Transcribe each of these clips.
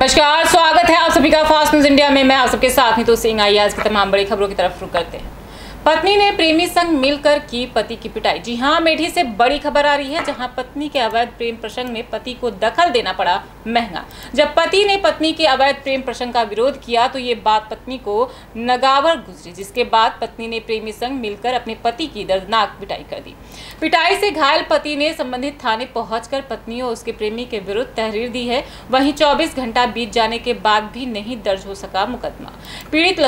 नमस्कार, स्वागत है आप सभी का फास्ट न्यूज इंडिया में। मैं आप सबके साथ नीतू सिंह। आइए आज की तमाम बड़ी खबरों की तरफ रुख करते हैं। पत्नी ने प्रेमी संग मिलकर की पति की पिटाई। जी हां, अमेठी से बड़ी खबर आ रही है, जहां पत्नी के अवैध प्रेम प्रसंग में पति को दखल देना पड़ा महंगा। जब पति ने पत्नी के अवैध प्रेम प्रसंग का विरोध किया तो ये बात पत्नी को नगावर गुजरी, जिसके बाद पत्नी ने प्रेमी संग मिलकर अपने पति की दर्दनाक पिटाई कर दी। पिटाई से घायल पति ने संबंधित थाने पहुंचकर पत्नी और उसके प्रेमी के विरुद्ध तहरीर दी है। वहीं 24 घंटा बीत जाने के बाद भी नहीं दर्ज हो सका मुकदमा। पीड़ित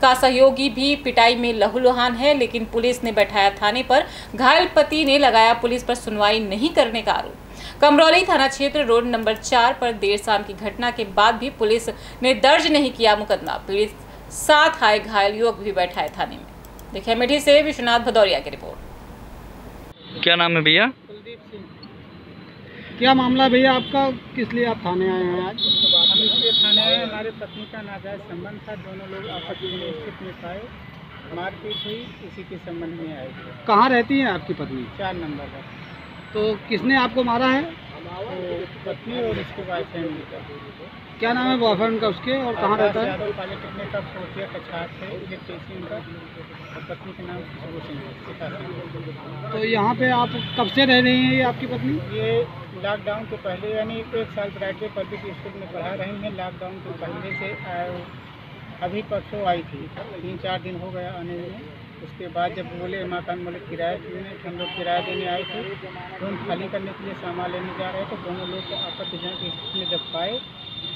का सहयोगी भी पिटाई में लहूलुहान है, लेकिन पुलिस ने बैठाया थाने पर। घायल पति ने लगाया पुलिस पर सुनवाई नहीं करने का आरोप। कमरौली थाना क्षेत्र रोड नंबर 4 पर देर शाम की घटना के बाद भी पुलिस ने दर्ज नहीं किया मुकदमा। पीड़ित साथ आए घायल युवक भी बैठाए थाने में। देखिए अमेठी से विश्वनाथ भदौरिया की रिपोर्ट। क्या नाम है भैया? कुलदीप सिंह। क्या मामला भैया आपका, किस लिए आप थाने आए हैं आज? हम इसलिए थाने आए, हमारे पत्नी का नाजायज संबंध था। दोनों लोग आपस में स्थित में पाए, मारपीट हुई, इसी के संबंध में आए थे। कहाँ रहती हैं आपकी पत्नी? 4 नंबर का। तो किसने आपको मारा है? तो पत्नी और उसके बॉयफ्रेंड का। क्या नाम है बॉयफ्रेंड का उसके, और कहाँ रहता है? यादव पॉलिटेक्निक का फोर्थ ईयर का छात्र है, इलेक्ट्रीशियन का, और पत्नी के नाम खुशबू सिंह। तो यहाँ पे आप कब से रह रही हैं ये आपकी पत्नी? ये लॉकडाउन के पहले, यानी 1 साल प्राइवेट पब्लिक स्कूल में पढ़ा रही हैं। लॉकडाउन के पहले से अभी परसों आई थी, 3-4 दिन हो गया आने में। उसके बाद जब बोले मकान मालिक किराया देने, हम लोग किराया देने आए थे, रूम खाली करने के लिए सामान लेने जा रहे थे। दोनों लोग आपत्तिजनक स्थिति में जब पाए,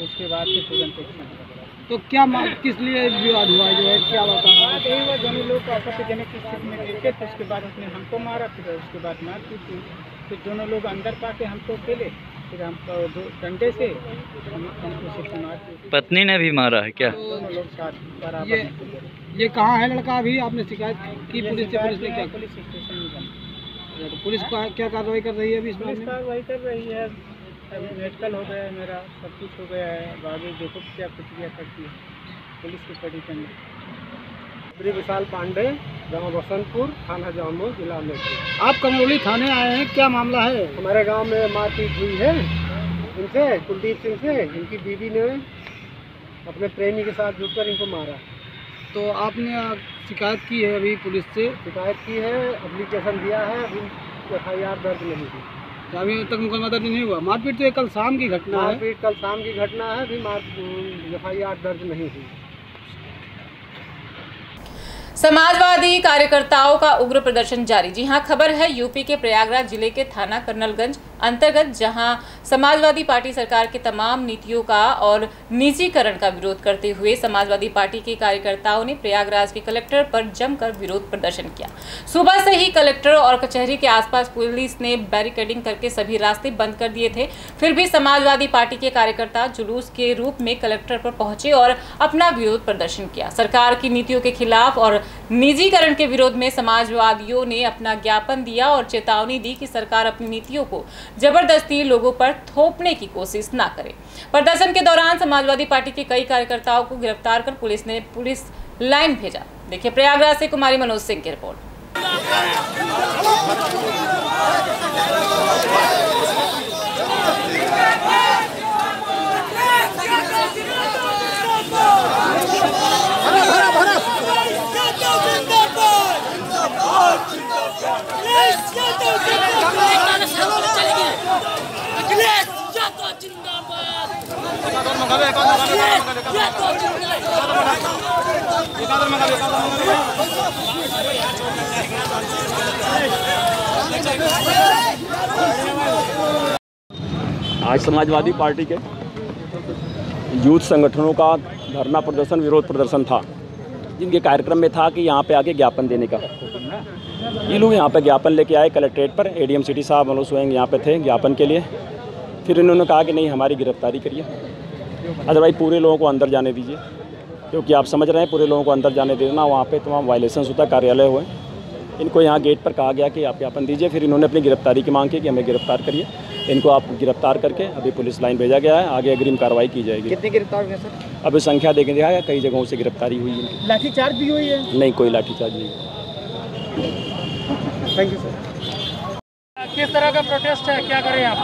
उसके बाद से तुरंत एक्शन हुआ। तो क्या किस लिए विवाद हुआ जो है, क्या बताया? यही हुआ, दोनों लोग को आपत्तिजनक स्थिति में देखे थे। उसके बाद उसने हमको मारा, फिर उसके बाद मारपीट हुई। फिर दोनों लोग अंदर पाके हमको खेले, फिर हमको 2 डंडे से हमको सिर्फ मारपीट। पत्नी ने भी मारा है क्या? दोनों लोग साथ बराबर। ये कहाँ है लड़का? अभी आपने शिकायत की पुलिस से? पुलिस ने क्या? पुलिस स्टेशन में गए। तो पुलिस क्या कार्रवाई कर रही है अभी इस पुलिस मामले में? कार्रवाई कर रही है। अभी मेडिकल हो गया है मेरा, सब कुछ हो गया है। आगे देखो क्या प्रक्रिया करती है पुलिस की पोजीशन में। श्री विशाल पांडे, गांव बसंतपुर, थाना जामो, जिला अमेठी। आप कमरौली थाने आए हैं, क्या मामला है? हमारे गांव में मारपीट हुई है इनसे, कुलदीप सिंह से। इनकी बीवी ने अपने प्रेमी के साथ जुटकर इनको मारा। तो आपने शिकायत की है अभी पुलिस से? शिकायत की है, एप्लीकेशन दिया है, अभी FIR दर्ज नहीं हुई। तो अभी तक मुकदमा दर्ज नहीं हुआ? मारपीट तो ये कल शाम की घटना है। मारपीट कल शाम की घटना है, अभी FIR दर्ज नहीं हुई। समाजवादी कार्यकर्ताओं का उग्र प्रदर्शन जारी। जी हां, खबर है यूपी के प्रयागराज जिले के थाना कर्नलगंज अंतर्गत, जहां समाजवादी पार्टी सरकार के तमाम नीतियों का और निजीकरण का विरोध करते हुए समाजवादी पार्टी के कार्यकर्ताओं ने प्रयागराज के कलेक्टर पर जमकर विरोध प्रदर्शन किया। सुबह से ही कलेक्टर और कचहरी के आसपास पुलिस ने बैरिकेडिंग करके सभी रास्ते बंद कर दिए थे। फिर भी समाजवादी पार्टी के कार्यकर्ता जुलूस के रूप में कलेक्टर पर पहुंचे और अपना विरोध प्रदर्शन किया। सरकार की नीतियों के खिलाफ और निजीकरण के विरोध में समाजवादियों ने अपना ज्ञापन दिया और चेतावनी दी कि सरकार अपनी नीतियों को जबरदस्ती लोगों पर थोपने की कोशिश ना करे। प्रदर्शन के दौरान समाजवादी पार्टी के कई कार्यकर्ताओं को गिरफ्तार कर पुलिस ने पुलिस लाइन भेजा। देखिए प्रयागराज से कुमारी मनोज सिंह की रिपोर्ट। आज समाजवादी पार्टी के यूथ संगठनों का धरना प्रदर्शन, विरोध प्रदर्शन था, जिनके कार्यक्रम में था कि यहाँ पे आके ज्ञापन देने का। ये लोग यहाँ पे ज्ञापन लेके आए कलेक्ट्रेट पर। ADM सिटी साहब मनोज स्वयं यहाँ पे थे ज्ञापन के लिए। फिर इन्होंने कहा कि नहीं, हमारी गिरफ्तारी करिए, अदरवाइज पूरे लोगों को अंदर जाने दीजिए, क्योंकि आप समझ रहे हैं पूरे लोगों को अंदर जाने देना, वहाँ पे तमाम वायलेशन होता है, कार्यालय हुए। इनको यहाँ गेट पर कहा गया कि आप ज्ञापन दीजिए। फिर इन्होंने अपनी गिरफ्तारी की मांग की कि हमें गिरफ्तार करिए। इनको आप गिरफ्तार करके अभी पुलिस लाइन भेजा गया है, आगे अग्रिम कार्रवाई की जाएगी। कितने गिरफ्तार हुए सर? अभी संख्या देखें दिखाया, कई जगहों से गिरफ्तारी हुई है। लाठीचार्ज भी हुई है? नहीं, कोई लाठीचार्ज नहीं। Thank you sir. किस तरह का प्रोटेस्ट है, क्या करें आप?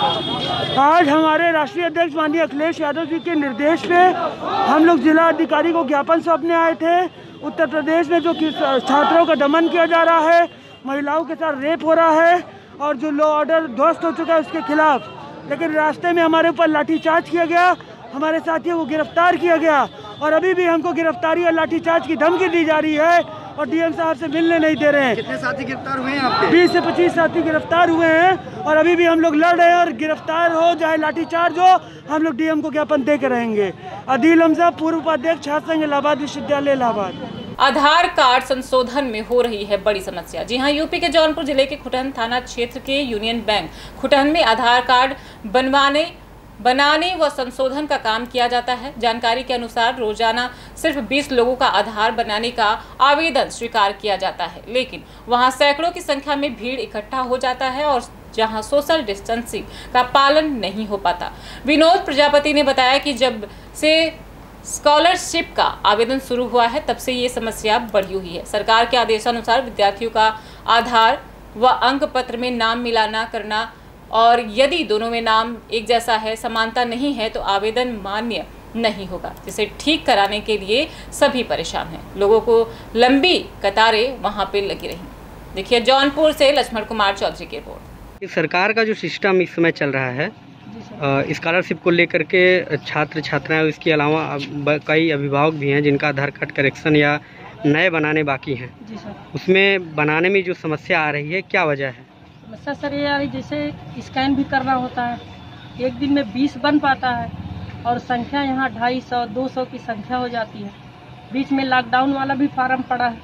आज हमारे राष्ट्रीय अध्यक्ष माननीय अखिलेश यादव जी के निर्देश पे हम लोग जिला अधिकारी को ज्ञापन सौंपने आए थे। उत्तर प्रदेश में जो छात्रों का दमन किया जा रहा है, महिलाओं के साथ रेप हो रहा है और जो लॉ ऑर्डर ध्वस्त हो चुका है उसके खिलाफ, लेकिन रास्ते में हमारे ऊपर लाठीचार्ज किया गया, हमारे साथियों को गिरफ्तार किया गया और अभी भी हमको गिरफ्तारी और लाठीचार्ज की धमकी दी जा रही है और डीएम साहब से मिलने नहीं दे रहे हैं। कितने साथी गिरफ्तार हुए हैं आपके? 20 से 25 साथी गिरफ्तार हुए हैं और अभी भी हम लोग लड़ रहे हैं और गिरफ्तार हो चाहे लाठीचार्ज हो, हम लोग डीएम को ज्ञापन दे के रहेंगे। अदील हमजा, पूर्व उपाध्यक्ष छात्र संघ इलाहाबाद विश्वविद्यालय इलाहाबाद। आधार कार्ड संशोधन में हो रही है बड़ी समस्या। जी हां, यूपी के जौनपुर जिले के खुटहन थाना क्षेत्र के यूनियन बैंक खुटहन में आधार कार्ड बनाने व संशोधन का काम किया जाता है। जानकारी के अनुसार रोजाना सिर्फ 20 लोगों का आधार बनाने का आवेदन स्वीकार किया जाता है, लेकिन वहां सैकड़ों की संख्या में भीड़ इकट्ठा हो जाता है और जहां सोशल डिस्टेंसिंग का पालन नहीं हो पाता। विनोद प्रजापति ने बताया कि जब से स्कॉलरशिप का आवेदन शुरू हुआ है तब से ये समस्या बढ़ी हुई है। सरकार के आदेशानुसार विद्यार्थियों का आधार व अंक पत्र में नाम मिलाना करना और यदि दोनों में नाम एक जैसा है, समानता नहीं है तो आवेदन मान्य नहीं होगा, जिसे ठीक कराने के लिए सभी परेशान हैं। लोगों को लंबी कतारें वहां पे लगी रही। देखिए जौनपुर से लक्ष्मण कुमार चौधरी की रिपोर्ट। सरकार का जो सिस्टम इस समय चल रहा है स्कॉलरशिप को लेकर के छात्र छात्राएं, इसके अलावा कई अभिभावक भी हैं जिनका आधार कार्ड करेक्शन या नए बनाने बाकी हैं, उसमें बनाने में जो समस्या आ रही है, क्या वजह है? समस्या सर ये आ रही, जैसे स्कैन भी करना होता है, एक दिन में 20 बन पाता है और संख्या यहाँ 250-200 की संख्या हो जाती है। बीच में लॉकडाउन वाला भी फार्म पड़ा है,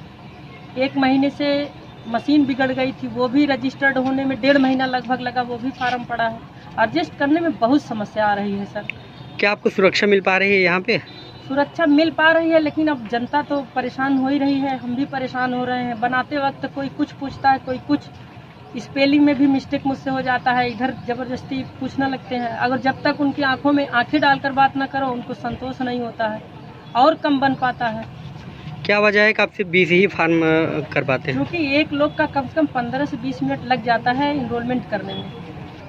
1 महीने से मशीन बिगड़ गई थी, वो भी रजिस्टर्ड होने में 1.5 महीना लगभग लगा, वो भी फार्म पड़ा है। एडजस्ट करने में बहुत समस्या आ रही है सर। क्या आपको सुरक्षा मिल पा रही है यहाँ पे? सुरक्षा मिल पा रही है, लेकिन अब जनता तो परेशान हो ही रही है, हम भी परेशान हो रहे हैं। बनाते वक्त कोई कुछ पूछता है, कोई कुछ, स्पेलिंग में भी मिस्टेक मुझसे हो जाता है, इधर जबरदस्ती पूछने लगते हैं। अगर जब तक उनकी आंखों में आंखें डालकर बात न करो, उनको संतोष नहीं होता है और कम बन पाता है। क्या वजह है कि आप सिर्फ 20 ही फार्म कर पाते हैं? क्योंकि एक लोग का कम से कम 15 से 20 मिनट लग जाता है इनरोलमेंट करने में,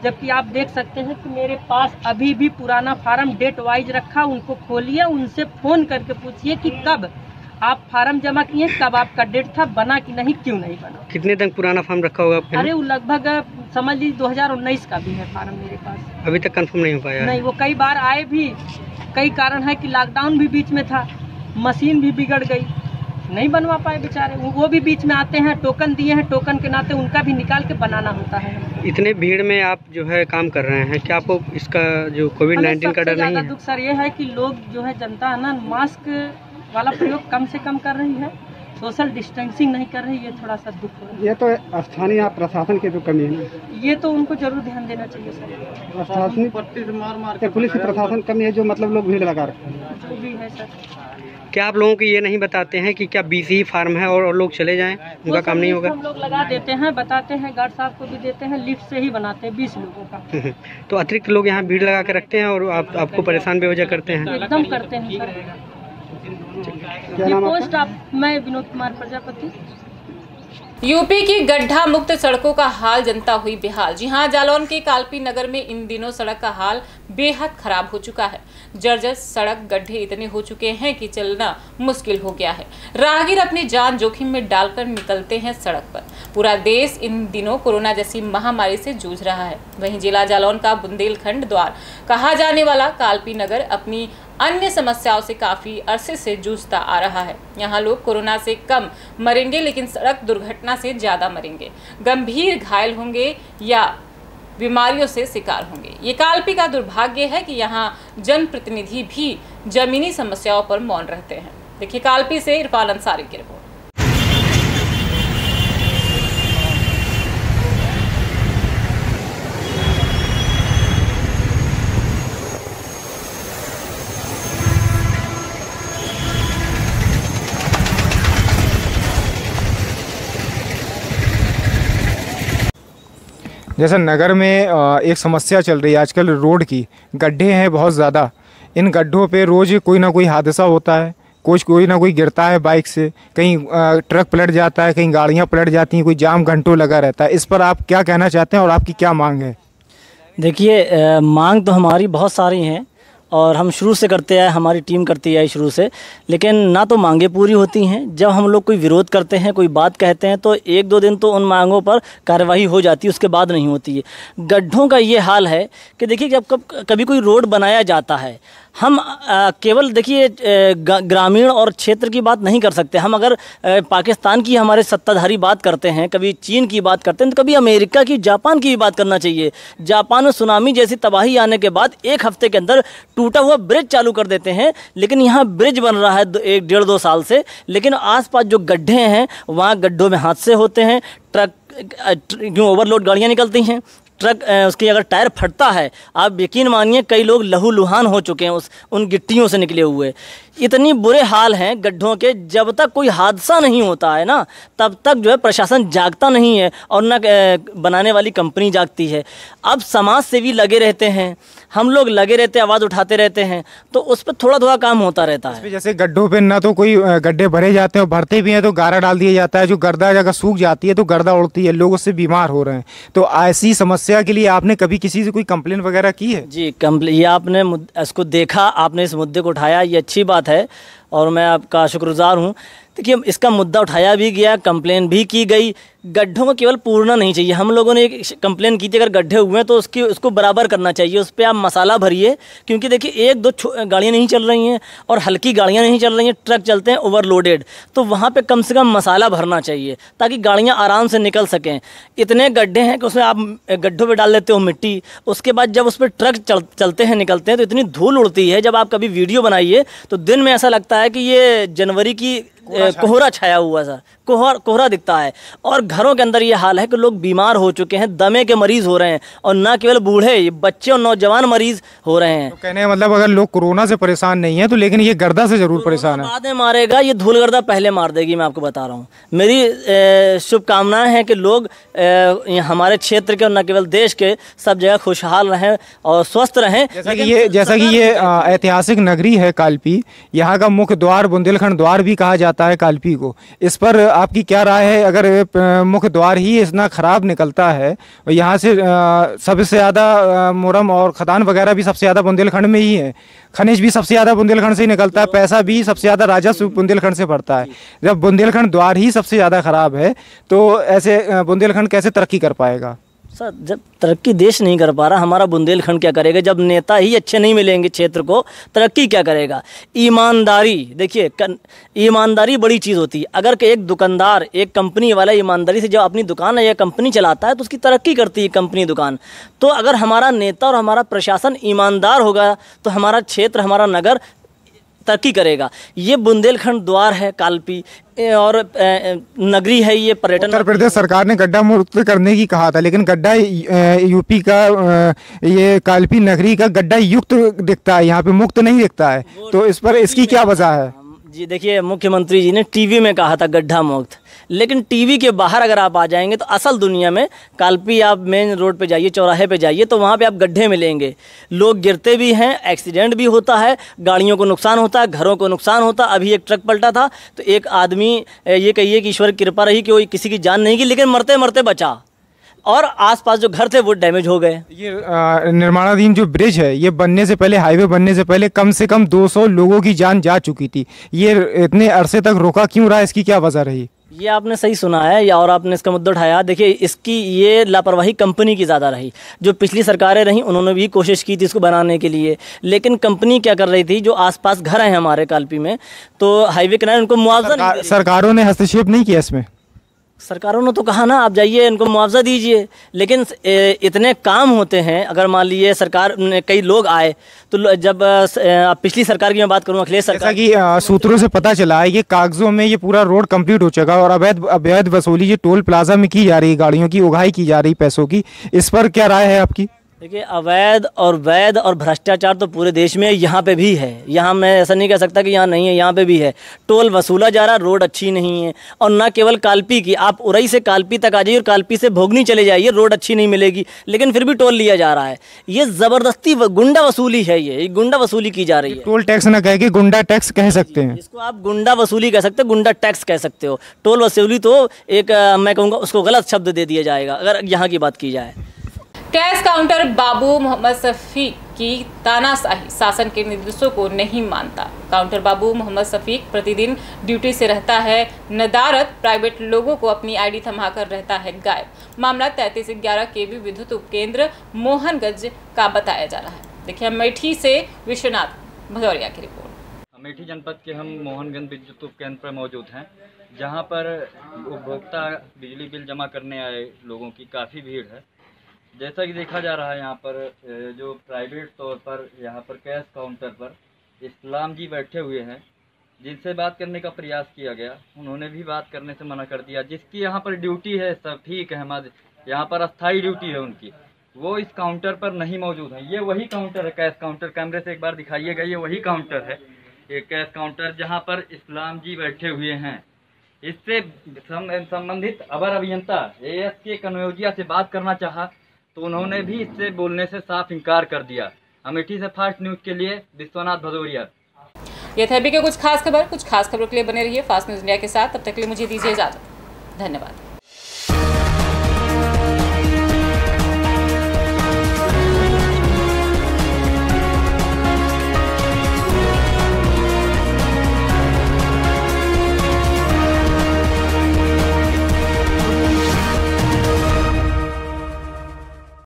जबकि आप देख सकते हैं कि मेरे पास अभी भी पुराना फार्म डेट वाइज रखा, उनको खोलिए, उनसे फोन करके पूछिए कि कब आप फार्म जमा किए, कब आपका डेट था, बना कि नहीं, क्यों नहीं बना। कितने तक पुराना फार्म रखा होगा आपने? अरे वो लगभग समझ लीजिए 2019 का भी है फार्म मेरे पास। अभी तक कंफर्म नहीं हो पाया? नहीं, वो कई बार आए भी, कई कारण है कि लॉकडाउन भी बीच में था, मशीन भी बिगड़ गई, नहीं बनवा पाए बेचारे। वो भी बीच में आते हैं, टोकन दिए हैं, टोकन के नाते उनका भी निकाल के बनाना होता है। इतने भीड़ में आप जो है काम कर रहे हैं, क्या आपको इसका जो कोविड-19 का डर नहीं है? दुख सर ये है कि लोग जो है, जनता है ना, मास्क वाला प्रयोग कम से कम कर रही है, सोशल डिस्टेंसिंग नहीं कर रही है, थोड़ा सा दुख हो रहा है। ये तो स्थानीय प्रशासन की जो कमी है, ये तो उनको जरूर ध्यान देना चाहिए सर। प्रशासनिक पुलिस प्रशासन कमी है, जो मतलब लोग भीड़ लगा रहे हैं, जो भी है सर। क्या आप लोगों को ये नहीं बताते हैं कि क्या 20 ही फार्म है और लोग चले जाएं, उनका काम नहीं होगा? हम लोग लगा देते हैं, बताते हैं, गार्ड साहब को भी देते हैं, लिफ्ट से ही बनाते हैं 20 लोगों का। तो अतिरिक्त लोग यहाँ भीड़ लगा के रखते हैं और आपको परेशान बेवजह करते हैं? एकदम करते हैं सर। ये पोस्ट मैं विनोद कुमार प्रजापति। यूपी की गड्ढा मुक्त सड़कों का हाल जनता हुई बेहाल। जी हां, जालौन के कालपी नगर में इन दिनों सड़क का हाल बेहद खराब हो चुका है। जर्जर सड़क, गड्ढे इतने हो चुके हैं कि चलना मुश्किल हो गया है। राहगीर अपनी जान जोखिम में डालकर निकलते हैं सड़क पर। पूरा देश इन दिनों कोरोना जैसी महामारी से जूझ रहा है। वहीं जिला जालौन का बुंदेलखंड द्वार कहा जाने वाला कालपी नगर अपनी अन्य समस्याओं से काफी अरसे से जूझता आ रहा है। यहाँ लोग कोरोना से कम मरेंगे, लेकिन सड़क दुर्घटना से ज्यादा मरेंगे, गंभीर घायल होंगे या बीमारियों से शिकार होंगे। ये कालपी का दुर्भाग्य है कि यहाँ जनप्रतिनिधि भी जमीनी समस्याओं पर मौन रहते हैं। देखिए कालपी से इरफान अंसारी की रिपोर्ट। जैसे नगर में एक समस्या चल रही है आजकल रोड की, गड्ढे हैं बहुत ज़्यादा। इन गड्ढों पे रोज़ कोई ना कोई हादसा होता है, कोई ना कोई गिरता है बाइक से, कहीं ट्रक पलट जाता है, कहीं गाड़ियाँ पलट जाती हैं, कोई जाम घंटों लगा रहता है। इस पर आप क्या कहना चाहते हैं और आपकी क्या मांग है? देखिए, मांग तो हमारी बहुत सारी हैं और हम शुरू से करते आए, हमारी टीम करती है शुरू से, लेकिन ना तो मांगें पूरी होती हैं। जब हम लोग कोई विरोध करते हैं, कोई बात कहते हैं, तो 1-2 दिन तो उन मांगों पर कार्रवाई हो जाती है, उसके बाद नहीं होती है। गड्ढों का ये हाल है कि देखिए, जब कभी कोई रोड बनाया जाता है, हम केवल देखिए ग्रामीण और क्षेत्र की बात नहीं कर सकते। हम अगर पाकिस्तान की हमारे सत्ताधारी बात करते हैं, कभी चीन की बात करते हैं, तो कभी अमेरिका की, जापान की भी बात करना चाहिए। जापान में सुनामी जैसी तबाही आने के बाद 1 हफ्ते के अंदर टूटा हुआ ब्रिज चालू कर देते हैं, लेकिन यहाँ ब्रिज बन रहा है 1-1.5-2 साल से, लेकिन आसपास जो गड्ढे हैं वहाँ गड्ढों में हादसे होते हैं। ट्रक क्यों ओवरलोड गाड़ियाँ निकलती हैं, ट्रक उसकी अगर टायर फटता है, आप यकीन मानिए कई लोग लहूलुहान हो चुके हैं उन गिट्टियों से निकले हुए। इतनी बुरे हाल हैं गड्ढों के। जब तक कोई हादसा नहीं होता है ना, तब तक जो है प्रशासन जागता नहीं है और ना बनाने वाली कंपनी जागती है। अब समाज सेवी लगे रहते हैं, हम लोग लगे रहते हैं, आवाज़ उठाते रहते हैं, तो उस पर थोड़ा थोड़ा काम होता रहता है। जैसे गड्ढों पे ना तो कोई गड्ढे भरे जाते हैं, भरते भी हैं तो गारा डाल दिया जाता है, जो गर्दा अगर सूख जाती है तो गर्दा उड़ती है, लोग उससे बीमार हो रहे हैं। तो ऐसी समस्या के लिए आपने कभी किसी से कोई कंप्लेन वगैरह की है? जी, ये आपने इसको देखा, आपने इस मुद्दे को उठाया, ये अच्छी बात है और मैं आपका शुक्रगुजार हूँ। देखिए, इसका मुद्दा उठाया भी गया, कंप्लेन भी की गई। गड्ढों को केवल पूरना नहीं चाहिए। हम लोगों ने एक कंप्लेन की थी, अगर गड्ढे हुए हैं तो उसको बराबर करना चाहिए, उस पर आप मसाला भरिए, क्योंकि देखिए 1-2 गाड़ियाँ नहीं चल रही हैं और हल्की गाड़ियाँ नहीं चल रही हैं, ट्रक चलते हैं ओवरलोडेड, तो वहाँ पे कम से कम मसाला भरना चाहिए ताकि गाड़ियाँ आराम से निकल सकें। इतने गड्ढे हैं कि उसमें आप गड्ढों पर डाल देते हो मिट्टी, उसके बाद जब उस पर ट्रक चलते हैं, निकलते हैं, तो इतनी धूल उड़ती है। जब आप कभी वीडियो बनाइए तो दिन में ऐसा लगता है कि ये जनवरी की कोहरा छाया हुआ सा कोहरा दिखता है। और घरों के अंदर ये हाल है कि लोग बीमार हो चुके हैं, दमे के मरीज हो रहे हैं, और ना केवल बूढ़े, बच्चे और नौजवान मरीज हो रहे हैं। तो कहने का मतलब अगर लोग कोरोना से परेशान नहीं है तो लेकिन ये गर्दा से जरूर परेशान है। बाद में मारेगा, ये धूल गर्दा पहले मार देगी, मैं आपको बता रहा हूँ। मेरी शुभकामनाएं हैं कि लोग हमारे क्षेत्र के और न केवल देश के सब जगह खुशहाल रहें और स्वस्थ रहें। जैसा कि ये ऐतिहासिक नगरी है कालपी, यहाँ का मुख्य द्वार बुंदेलखंड द्वार भी कहा जाता है कालपी को। इस पर आपकी क्या राय है? अगर मुख्य द्वार ही इतना खराब निकलता है, यहाँ से सबसे ज़्यादा मुरम और खदान वगैरह भी सबसे ज़्यादा बुंदेलखंड में ही है, खनिज भी सबसे ज़्यादा बुंदेलखंड से ही निकलता है, पैसा भी सबसे ज़्यादा राजस्व बुंदेलखंड से बढ़ता है। जब बुंदेलखंड द्वार ही सबसे ज़्यादा खराब है तो ऐसे बुंदेलखंड कैसे तरक्की कर पाएगा? सर, जब तरक्की देश नहीं कर पा रहा, हमारा बुंदेलखंड क्या करेगा? जब नेता ही अच्छे नहीं मिलेंगे क्षेत्र को, तरक्की क्या करेगा? ईमानदारी, देखिए ईमानदारी बड़ी चीज़ होती है। अगर एक दुकानदार, एक कंपनी वाला ईमानदारी से जब अपनी दुकान या कंपनी चलाता है तो उसकी तरक्की करती है कंपनी, दुकान। तो अगर हमारा नेता और हमारा प्रशासन ईमानदार होगा तो हमारा क्षेत्र, हमारा नगर तरक्की करेगा। ये बुंदेलखंड द्वार है कालपी और नगरी है, ये पर्यटन। उत्तर प्रदेश सरकार ने गड्ढा मुक्त करने की कहा था, लेकिन गड्ढा यूपी का ये कालपी नगरी का गड्ढा युक्त दिखता है, यहाँ पे मुक्त नहीं दिखता है। तो इस पर इसकी क्या वजह है? जी देखिए, मुख्यमंत्री जी ने टीवी में कहा था गड्ढा मुक्त, लेकिन टीवी के बाहर अगर आप आ जाएंगे तो असल दुनिया में कालपी, आप मेन रोड पे जाइए, चौराहे पे जाइए, तो वहाँ पे आप गड्ढे मिलेंगे। लोग गिरते भी हैं, एक्सीडेंट भी होता है, गाड़ियों को नुकसान होता है, घरों को नुकसान होता है। अभी एक ट्रक पलटा था तो एक आदमी, ये कहिए कि ईश्वर की कृपा रही कि कोई किसी की जान नहीं गई, लेकिन मरते मरते बचा, और आसपास जो घर थे वो डैमेज हो गए। ये निर्माणाधीन जो ब्रिज है, ये बनने से पहले, हाईवे बनने से पहले कम से कम 200 लोगों की जान जा चुकी थी। ये इतने अरसे तक रोका क्यों रहा? इसकी क्या वजह रही? ये आपने सही सुना है, और आपने इसका मुद्दा उठाया। देखिए, इसकी ये लापरवाही कंपनी की ज़्यादा रही। जो पिछली सरकारें रहीं उन्होंने भी कोशिश की थी इसको बनाने के लिए, लेकिन कंपनी क्या कर रही थी, जो आसपास घर हैं हमारे कालपी में, तो हाईवे किनारे उनको मुआवजा नहीं दे रही। सरकारों ने हस्तक्षेप नहीं किया इसमें? सरकारों ने तो कहा ना, आप जाइए इनको मुआवजा दीजिए, लेकिन इतने काम होते हैं। अगर मान लीजिए सरकार ने कई लोग आए तो जब पिछली सरकार की मैं बात करूँ, अखिलेश सरकार, जैसा कि सूत्रों से पता चला है, ये कागजों में ये पूरा रोड कंप्लीट हो चुका और अवैध वसूली ये टोल प्लाजा में की जा रही है, गाड़ियों की उगाही की जा रही पैसों की। इस पर क्या राय है आपकी? देखिए, अवैध और वैध और भ्रष्टाचार तो पूरे देश में यहाँ पे भी है। यहाँ मैं ऐसा नहीं कह सकता कि यहाँ नहीं है, यहाँ पे भी है। टोल वसूला जा रहा, रोड अच्छी नहीं है। और ना केवल कालपी की, आप उरई से कालपी तक आ जाइए और कालपी से भोगनी चले जाइए, रोड अच्छी नहीं मिलेगी, लेकिन फिर भी टोल लिया जा रहा है। ये ज़बरदस्ती गुंडा वसूली है, ये गुंडा वसूली की जा रही है। टोल टैक्स ना कह के गुंडा टैक्स कह सकते हैं इसको, आप गुंडा वसूली कह सकते हो, गुंडा टैक्स कह सकते हो। टोल वसूली तो एक मैं कहूँगा उसको गलत शब्द दे दिया जाएगा अगर यहाँ की बात की जाए। कैश काउंटर बाबू मोहम्मद शफीक की तानाशाही शासन के निर्देशों को नहीं मानता। काउंटर बाबू मोहम्मद शफीक प्रतिदिन ड्यूटी से रहता है नदारत, प्राइवेट लोगों को अपनी आईडी थमाकर रहता है गायब। मामला 3311 केवी विद्युत उपकेंद्र मोहनगंज का बताया जा रहा है। देखिए अमेठी से विश्वनाथ भदौरिया की रिपोर्ट। अमेठी जनपद के हम मोहनगंज विद्युत उपकेंद्र पर मौजूद हैं, जहां पर उपभोक्ता बिजली बिल जमा करने आए लोगों की काफ़ी भीड़ है। जैसा कि देखा जा रहा है, यहाँ पर जो प्राइवेट तौर पर यहाँ पर कैश काउंटर पर इस्लाम जी बैठे हुए हैं, जिनसे बात करने का प्रयास किया गया, उन्होंने भी बात करने से मना कर दिया। जिसकी यहाँ पर ड्यूटी है शफीक अहमद, यहाँ पर अस्थाई ड्यूटी है उनकी, वो इस काउंटर पर नहीं मौजूद है। ये वही काउंटर है, कैश काउंटर, कैमरे से एक बार दिखाइएगा, ये वही काउंटर है, ये कैश काउंटर जहाँ पर इस्लाम जी बैठे हुए हैं। इससे संबंधित अवर अभियंता ASK कन्नौजिया से बात करना चाहा तो उन्होंने भी इससे बोलने से साफ इनकार कर दिया। अमेठी से फास्ट न्यूज़ के लिए विश्वनाथ भदौरिया। ये थे अभी के कुछ खास खबरों के लिए बने रहिए फास्ट न्यूज़ इंडिया के साथ। तब तक के लिए मुझे दीजिए इजाजत। धन्यवाद।